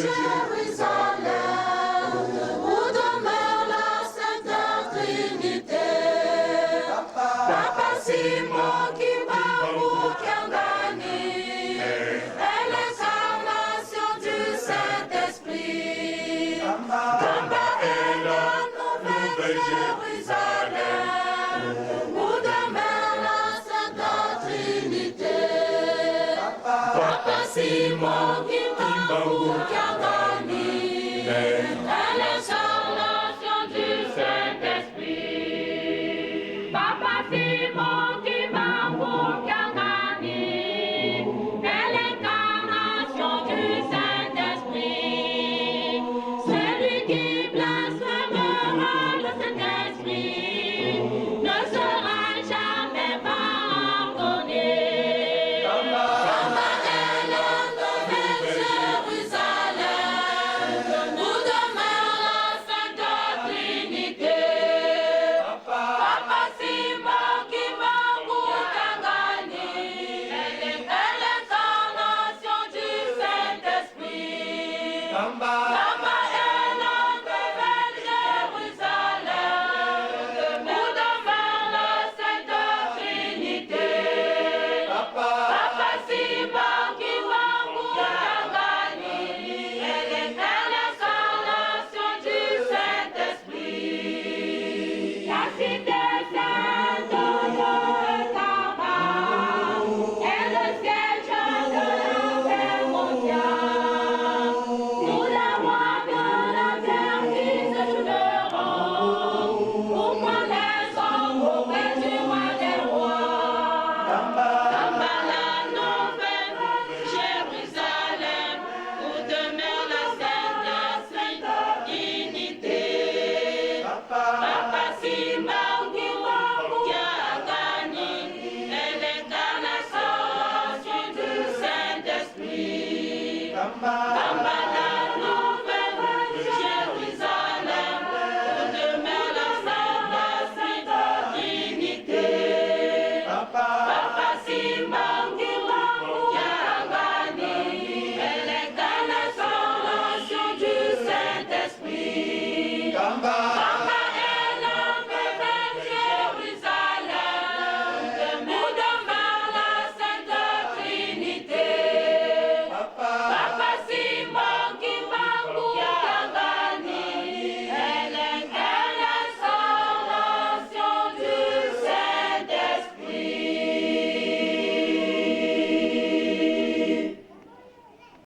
Jérusalem, où demeure la Sainte Trinité. Papa Simon qui va pour Kiangani, et l'incarnation du Saint-Esprit. Papa est la nouvelle Jérusalem, où demeure la Sainte Trinité. Papa Simon qui va pour Kiangani, et l'incarnation du Saint-Esprit. Papa Simon qui va pour Kiangani, et l'incarnation du Saint-Esprit. Celui qui blasphémera le Saint-Esprit ne sera jamais pardonné. Papa est la nouvelle Jérusalem, où demeure la Sainte Trinité. Papa Simon qui va pour Kiangani, et l'incarnation du Saint-Esprit. Papa est la nouvelle Jérusalem, où demeure la Sainte Trinité. Papa Simon qui va pour Kiangani, et l'incarnation du Saint-Esprit. La cité sainte de Karma est le siège de la paix mondiale. Nous la voix de la terre qui se soulèveront pour prendre les hommes auprès du roi des rois. Tamba la nouvelle Jérusalem, où demeure la Sainte Trinité. Papa Simon qui va pour Kiangani, et l'incarnation du Saint-Esprit. Tamba